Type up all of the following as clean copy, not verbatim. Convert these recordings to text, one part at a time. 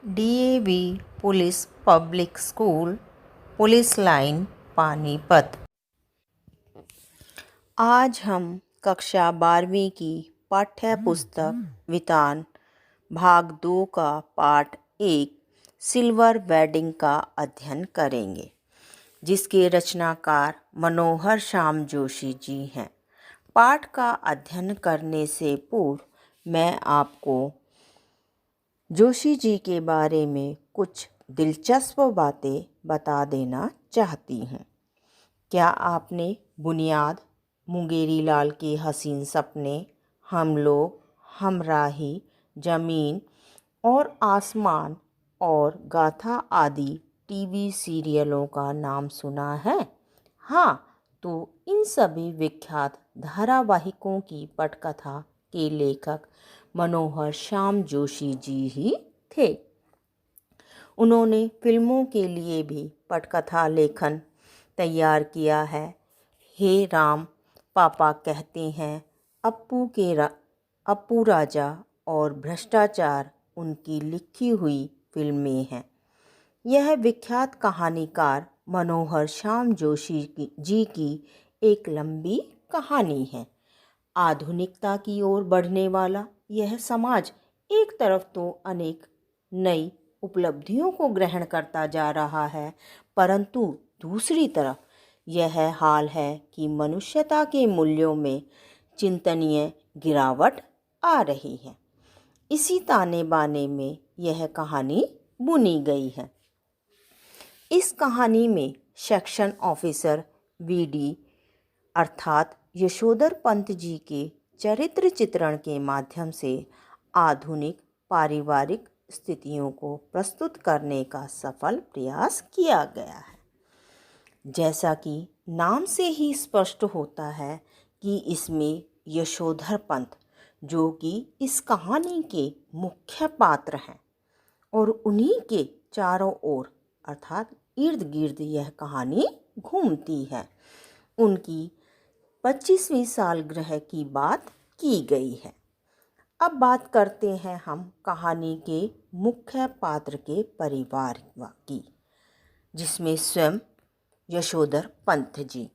DAV police public school, police line, Panipat. आज हम कक्षा 12वीं की पाठ्य पुस्तक वितान भाग 2 का पाठ 1 सिल्वर वेडिंग का अध्ययन करेंगे, जिसके रचनाकार मनोहर श्याम जोशी जी हैं। पाठ का अध्ययन करने से पूर्व मैं आपको जोशी जी के बारे में कुछ दिलचस्प बातें बता देना चाहती हूँ। क्या आपने बुनियाद, मुंगेरी लाल के हसीन सपने, हम लोग, हमराही, जमीन और आसमान और गाथा आदि टीवी सीरियलों का नाम सुना है? हाँ, तो इन सभी विख्यात धारावाहिकों की पटकथा के लेखक मनोहर श्याम जोशी जी ही थे। उन्होंने फिल्मों के लिए भी पटकथा लेखन तैयार किया है। हे राम, पापा कहते हैं, अप्पू राजा और भ्रष्टाचार उनकी लिखी हुई फिल्में हैं। यह विख्यात कहानीकार मनोहर श्याम जोशी जी की एक लंबी कहानी है। आधुनिकता की ओर बढ़ने वाला यह समाज एक तरफ तो अनेक नई उपलब्धियों को ग्रहण करता जा रहा है, परंतु दूसरी तरफ यह हाल है कि मनुष्यता के मूल्यों में चिंतनीय गिरावट आ रही है। इसी ताने बाने में यह कहानी बुनी गई है। इस कहानी में सेक्शन ऑफिसर वीडी अर्थात यशोधर पंत जी के चरित्र चित्रण के माध्यम से आधुनिक पारिवारिक स्थितियों को प्रस्तुत करने का सफल प्रयास किया गया है। जैसा कि नाम से ही स्पष्ट होता है कि इसमें यशोधर पंत, जो कि इस कहानी के मुख्य पात्र हैं, और उन्हीं के चारों ओर अर्थात इर्द गिर्द यह कहानी घूमती है, उनकी 25वीं सालगिरह की बात की गई है। अब बात करते हैं हम कहानी के मुख्य पात्र के परिवार की, जिसमें स्वयं यशोधर पंत जी।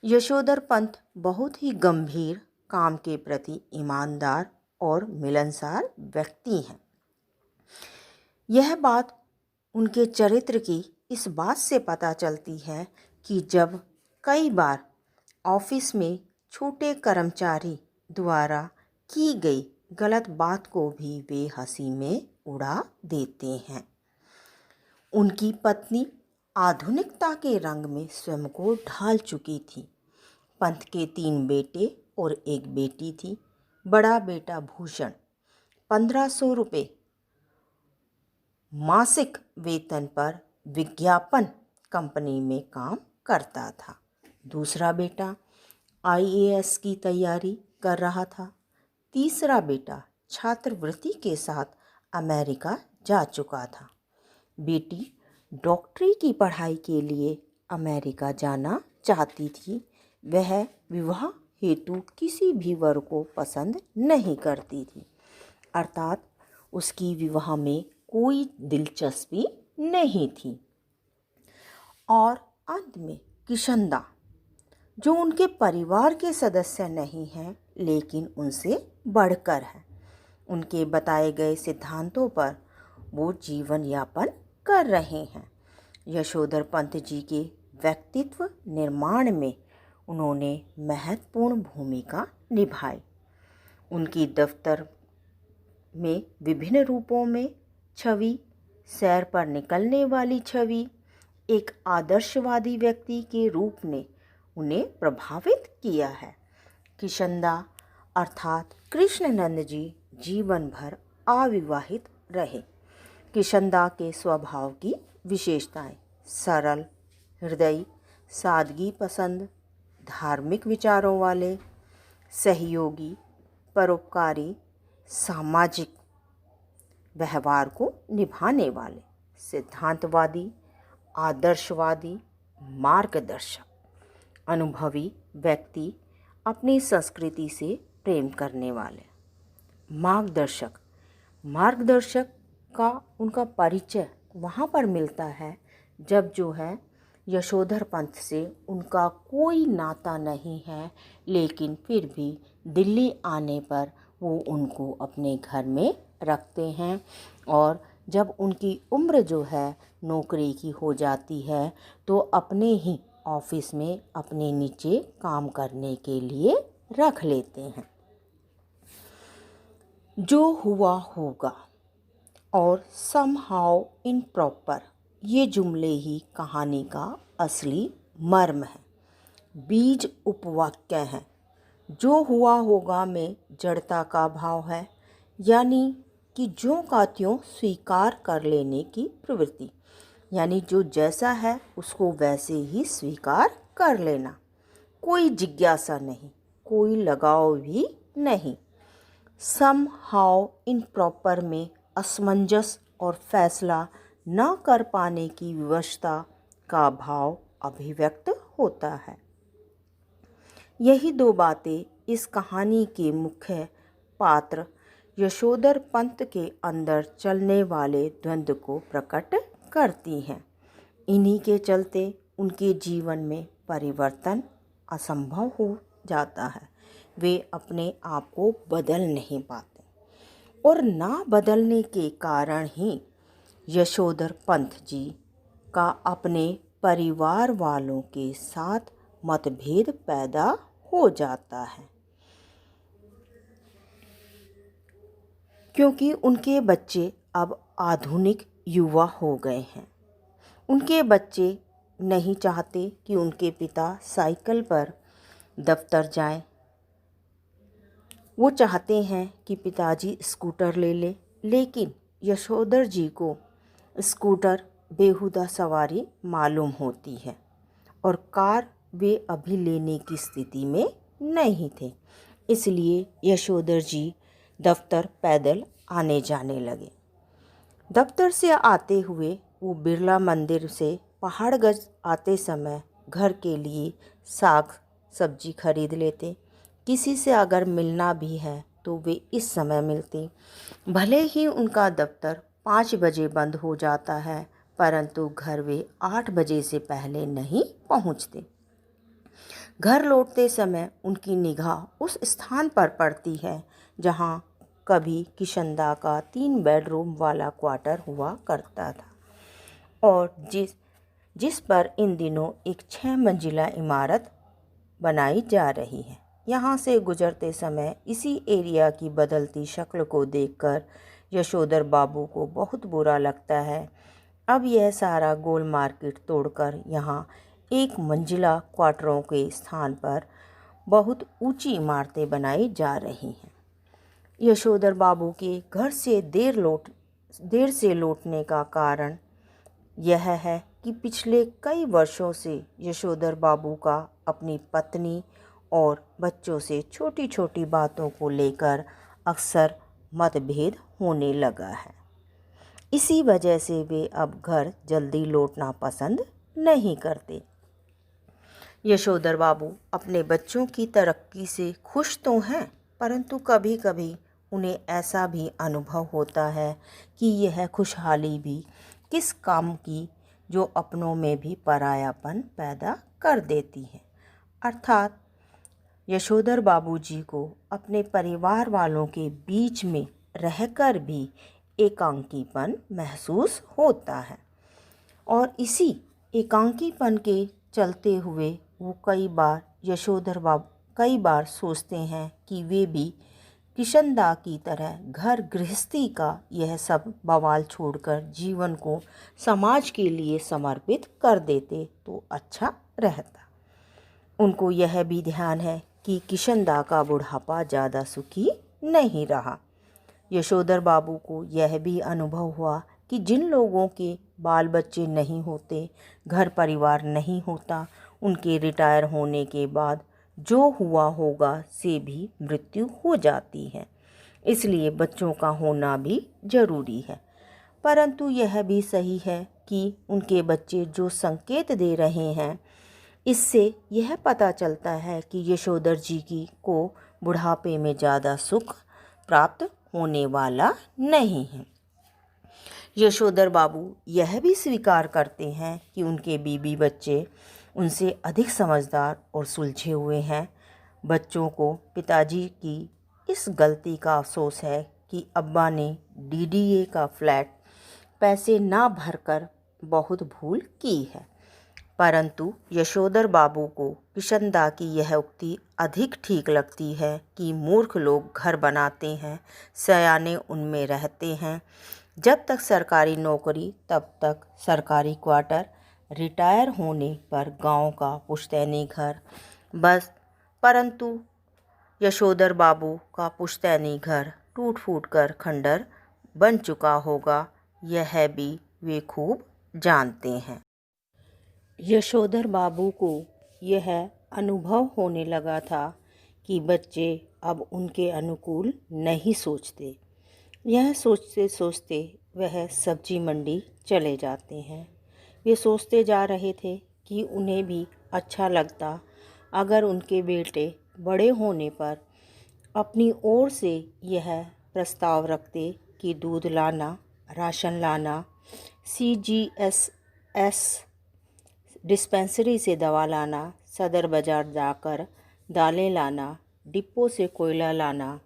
यशोधर पंत बहुत ही गंभीर, काम के प्रति ईमानदार और मिलनसार व्यक्ति हैं। यह बात उनके चरित्र की इस बात से पता चलती है कि जब कई बार ऑफिस में छोटे कर्मचारी द्वारा की गई गलत बात को भी वे हंसी में उड़ा देते हैं। उनकी पत्नी आधुनिकता के रंग में स्वयं को ढाल चुकी थी। पंत के 3 बेटे और 1 बेटी थी। बड़ा बेटा भूषण 1500 रुपये मासिक वेतन पर विज्ञापन कंपनी में काम करता था। दूसरा बेटा आईएएस की तैयारी कर रहा था। तीसरा बेटा छात्रवृत्ति के साथ अमेरिका जा चुका था। बेटी डॉक्टरी की पढ़ाई के लिए अमेरिका जाना चाहती थी। वह विवाह हेतु किसी भी वर को पसंद नहीं करती थी, अर्थात उसकी विवाह में कोई दिलचस्पी नहीं थी। और अंत में किशनदा, जो उनके परिवार के सदस्य नहीं हैं लेकिन उनसे बढ़कर है, उनके बताए गए सिद्धांतों पर वो जीवन यापन कर रहे हैं। यशोधर पंत जी के व्यक्तित्व निर्माण में उन्होंने महत्वपूर्ण भूमिका निभाई। उनकी दफ्तर में विभिन्न रूपों में छवि, सैर पर निकलने वाली छवि, एक आदर्शवादी व्यक्ति के रूप में उन्हें प्रभावित किया है। किशनदा अर्थात कृष्णनंद जी जीवन भर अविवाहित रहे। किशनदा के स्वभाव की विशेषताएं: सरल हृदय, सादगी पसंद, धार्मिक विचारों वाले, सहयोगी, परोपकारी, सामाजिक व्यवहार को निभाने वाले, सिद्धांतवादी, आदर्शवादी, मार्गदर्शक, अनुभवी व्यक्ति, अपनी संस्कृति से प्रेम करने वाले, मार्गदर्शक का उनका परिचय वहाँ पर मिलता है जब जो है यशोधर पंत से उनका कोई नाता नहीं है, लेकिन फिर भी दिल्ली आने पर वो उनको अपने घर में रखते हैं। और जब उनकी उम्र जो है नौकरी की हो जाती है तो अपने ही ऑफिस में अपने नीचे काम करने के लिए रख लेते हैं। जो हुआ होगा और समहाउ इम्प्रॉपर, ये जुमले ही कहानी का असली मर्म है, बीज उपवाक्य हैं। जो हुआ होगा में जड़ता का भाव है, यानी कि ज्यों का त्यों स्वीकार कर लेने की प्रवृत्ति, यानी जो जैसा है उसको वैसे ही स्वीकार कर लेना, कोई जिज्ञासा नहीं, कोई लगाव भी नहीं। सम हाउ इम्प्रॉपर में असमंजस और फैसला न कर पाने की विवशता का भाव अभिव्यक्त होता है। यही दो बातें इस कहानी के मुख्य पात्र यशोधर पंत के अंदर चलने वाले द्वंद्व को प्रकट करती हैं। इन्हीं के चलते उनके जीवन में परिवर्तन असंभव हो जाता है। वे अपने आप को बदल नहीं पाते और ना बदलने के कारण ही यशोधर पंत जी का अपने परिवार वालों के साथ मतभेद पैदा हो जाता है, क्योंकि उनके बच्चे अब आधुनिक युवा हो गए हैं। उनके बच्चे नहीं चाहते कि उनके पिता साइकिल पर दफ्तर जाएं। वो चाहते हैं कि पिताजी स्कूटर ले ले, लेकिन यशोधर जी को स्कूटर बेहुदा सवारी मालूम होती है और कार वे अभी लेने की स्थिति में नहीं थे। इसलिए यशोधर जी दफ्तर पैदल आने जाने लगे। दफ्तर से आते हुए वो बिरला मंदिर से पहाड़गंज आते समय घर के लिए साग सब्जी खरीद लेते। किसी से अगर मिलना भी है तो वे इस समय मिलते। भले ही उनका दफ्तर 5 बजे बंद हो जाता है, परंतु घर वे 8 बजे से पहले नहीं पहुंचते। घर लौटते समय उनकी निगाह उस स्थान पर पड़ती है जहां कभी किशनदा का 3 बेडरूम वाला क्वार्टर हुआ करता था और जिस पर इन दिनों एक 6 मंजिला इमारत बनाई जा रही है। यहाँ से गुजरते समय इसी एरिया की बदलती शक्ल को देखकर यशोधर बाबू को बहुत बुरा लगता है। अब यह सारा गोल मार्केट तोड़कर यहाँ 1 मंजिला क्वार्टरों के स्थान पर बहुत ऊंची इमारतें बनाई जा रही हैं। यशोधर बाबू के घर से देर से लौटने का कारण यह है कि पिछले कई वर्षों से यशोधर बाबू का अपनी पत्नी और बच्चों से छोटी छोटी बातों को लेकर अक्सर मतभेद होने लगा है। इसी वजह से वे अब घर जल्दी लौटना पसंद नहीं करते। यशोधर बाबू अपने बच्चों की तरक्की से खुश तो हैं, परंतु कभी कभी उन्हें ऐसा भी अनुभव होता है कि यह खुशहाली भी किस काम की जो अपनों में भी परायापन पैदा कर देती है। अर्थात यशोधर बाबूजी को अपने परिवार वालों के बीच में रहकर भी एकांकीपन महसूस होता है और इसी एकांकीपन के चलते हुए वो कई बार सोचते हैं कि वे भी किशनदा की तरह घर गृहस्थी का यह सब बवाल छोड़कर जीवन को समाज के लिए समर्पित कर देते तो अच्छा रहता। उनको यह भी ध्यान है कि किशनदा का बुढ़ापा ज़्यादा सुखी नहीं रहा। यशोधर बाबू को यह भी अनुभव हुआ कि जिन लोगों के बाल बच्चे नहीं होते, घर परिवार नहीं होता, उनके रिटायर होने के बाद जो हुआ होगा से भी मृत्यु हो जाती है। इसलिए बच्चों का होना भी ज़रूरी है। परंतु यह भी सही है कि उनके बच्चे जो संकेत दे रहे हैं, इससे यह पता चलता है कि यशोधर जी को बुढ़ापे में ज़्यादा सुख प्राप्त होने वाला नहीं है। यशोधर बाबू यह भी स्वीकार करते हैं कि उनके बीवी बच्चे उनसे अधिक समझदार और सुलझे हुए हैं। बच्चों को पिताजी की इस गलती का अफसोस है कि अब्बा ने डीडीए का फ्लैट पैसे ना भरकर बहुत भूल की है। परंतु यशोधर बाबू को किशनदा की यह उक्ति अधिक ठीक लगती है कि मूर्ख लोग घर बनाते हैं, सयाने उनमें रहते हैं। जब तक सरकारी नौकरी तब तक सरकारी क्वार्टर, रिटायर होने पर गांव का पुश्तैनी घर बस। परंतु यशोधर बाबू का पुश्तैनी घर टूट फूट कर खंडर बन चुका होगा, यह भी वे खूब जानते हैं। यशोधर बाबू को यह अनुभव होने लगा था कि बच्चे अब उनके अनुकूल नहीं सोचते। यह सोचते सोचते वह सब्जी मंडी चले जाते हैं। वे सोचते जा रहे थे कि उन्हें भी अच्छा लगता अगर उनके बेटे बड़े होने पर अपनी ओर से यह प्रस्ताव रखते कि दूध लाना, राशन लाना, CGSS डिस्पेंसरी से दवा लाना, सदर बाज़ार जाकर दालें लाना, डिपो से कोयला लाना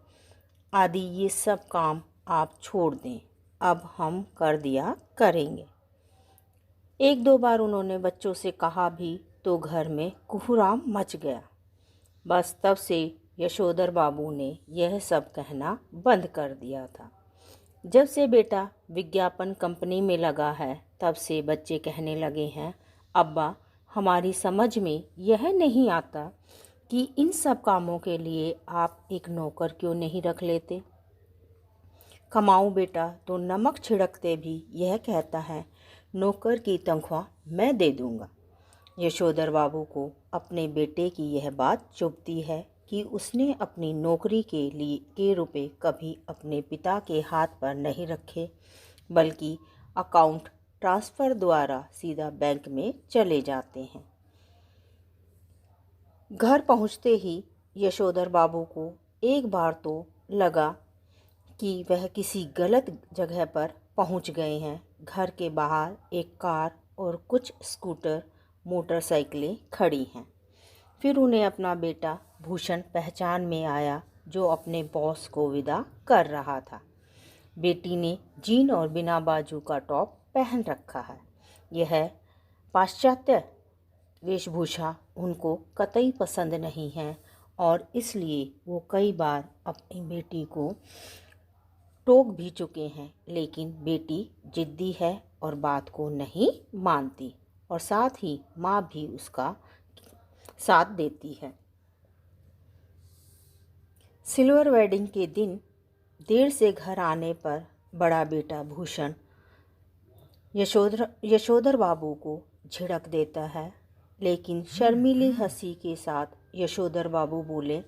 आदि ये सब काम आप छोड़ दें, अब हम कर दिया करेंगे। एक दो बार उन्होंने बच्चों से कहा भी तो घर में कुहराम मच गया। बस तब से यशोधर बाबू ने यह सब कहना बंद कर दिया था। जब से बेटा विज्ञापन कंपनी में लगा है तब से बच्चे कहने लगे हैं, अब्बा हमारी समझ में यह नहीं आता कि इन सब कामों के लिए आप एक नौकर क्यों नहीं रख लेते। कमाऊं बेटा तो नमक छिड़कते भी यह कहता है, नौकर की तनख्वाह मैं दे दूंगा। यशोधर बाबू को अपने बेटे की यह बात चुभती है कि उसने अपनी नौकरी के रुपए कभी अपने पिता के हाथ पर नहीं रखे, बल्कि अकाउंट ट्रांसफ़र द्वारा सीधा बैंक में चले जाते हैं। घर पहुंचते ही यशोधर बाबू को एक बार तो लगा कि वह किसी गलत जगह पर पहुंच गए हैं। घर के बाहर एक कार और कुछ स्कूटर, मोटरसाइकिलें खड़ी हैं। फिर उन्हें अपना बेटा भूषण पहचान में आया, जो अपने बॉस को विदा कर रहा था। बेटी ने जीन और बिना बाजू का टॉप पहन रखा है। यह पाश्चात्य वेशभूषा उनको कतई पसंद नहीं है और इसलिए वो कई बार अपनी बेटी को टोक भी चुके हैं, लेकिन बेटी जिद्दी है और बात को नहीं मानती और साथ ही माँ भी उसका साथ देती है। सिल्वर वेडिंग के दिन देर से घर आने पर बड़ा बेटा भूषण यशोधर बाबू को झिड़क देता है, लेकिन शर्मीली हंसी के साथ यशोधर बाबू बोले,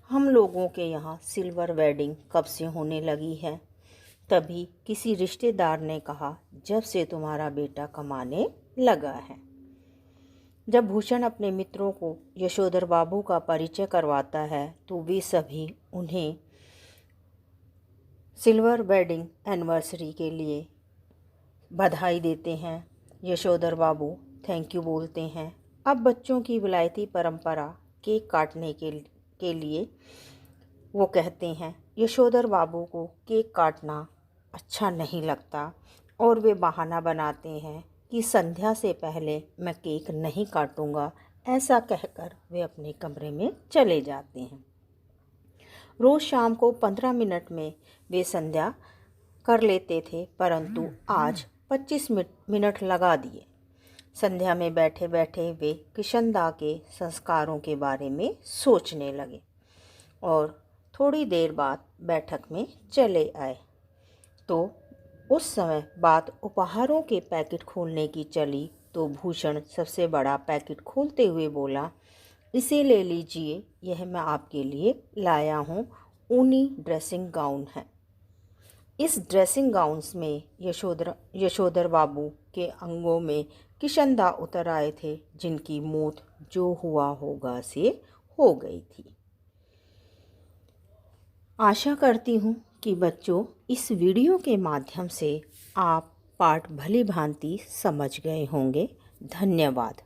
हम लोगों के यहाँ सिल्वर वेडिंग कब से होने लगी है। तभी किसी रिश्तेदार ने कहा, जब से तुम्हारा बेटा कमाने लगा है। जब भूषण अपने मित्रों को यशोधर बाबू का परिचय करवाता है तो वे सभी उन्हें सिल्वर वेडिंग एनिवर्सरी के लिए बधाई देते हैं। यशोधर बाबू थैंक यू बोलते हैं। अब बच्चों की विलायती परंपरा केक काटने के लिए वो कहते हैं। यशोधर बाबू को केक काटना अच्छा नहीं लगता और वे बहाना बनाते हैं कि संध्या से पहले मैं केक नहीं काटूंगा। ऐसा कहकर वे अपने कमरे में चले जाते हैं। रोज़ शाम को 15 मिनट में वे संध्या कर लेते थे, परंतु आज 25 मिनट लगा दिए। संध्या में बैठे बैठे वे किशनदा के संस्कारों के बारे में सोचने लगे और थोड़ी देर बाद बैठक में चले आए तो उस समय बात उपहारों के पैकेट खोलने की चली तो भूषण सबसे बड़ा पैकेट खोलते हुए बोला, इसे ले लीजिए, यह मैं आपके लिए लाया हूँ, ऊनी ड्रेसिंग गाउन है। इस ड्रेसिंग गाउन्स में यशोधर बाबू के अंगों में किशनदा उतर आए थे, जिनकी मौत जो हुआ होगा से हो गई थी। आशा करती हूँ कि बच्चों इस वीडियो के माध्यम से आप पाठ भली भांति समझ गए होंगे। धन्यवाद।